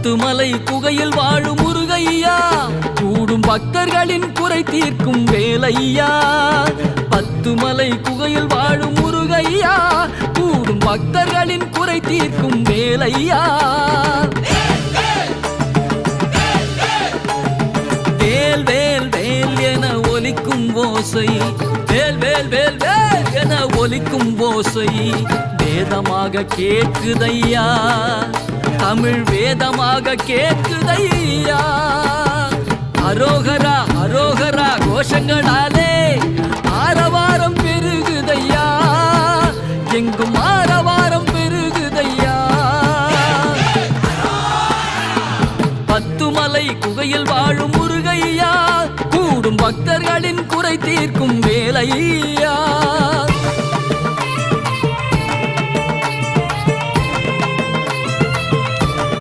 பத்துமலை குகையில் வாழும் முருகையா, கூடும் பக்தர்களின் குறை தீர்க்கும் வேலையா. பத்துமலை குகையில் வாழும் முருகையா, கூடும் பக்தர்களின் குறை தீர்க்கும் வேலையா. வேல் வேல் வேல் என ஒலிக்கும் ஓசை, வேல் வேல் வேல் வேல் என ஒலிக்கும் ஓசை வேதமாக கேட்குதையா, தமிழ் வேதமாக கேட்குதையா. அரோகரா அரோகரா கோஷங்களாலே ஆரவாரம் பெருகுதையா, எங்கும் ஆரவாரம் பெருகுதையா. பத்துமலை குகையில் வாழும் முருகையா, கூடும் பக்தர்களின் குறை தீர்க்கும் வேலையா.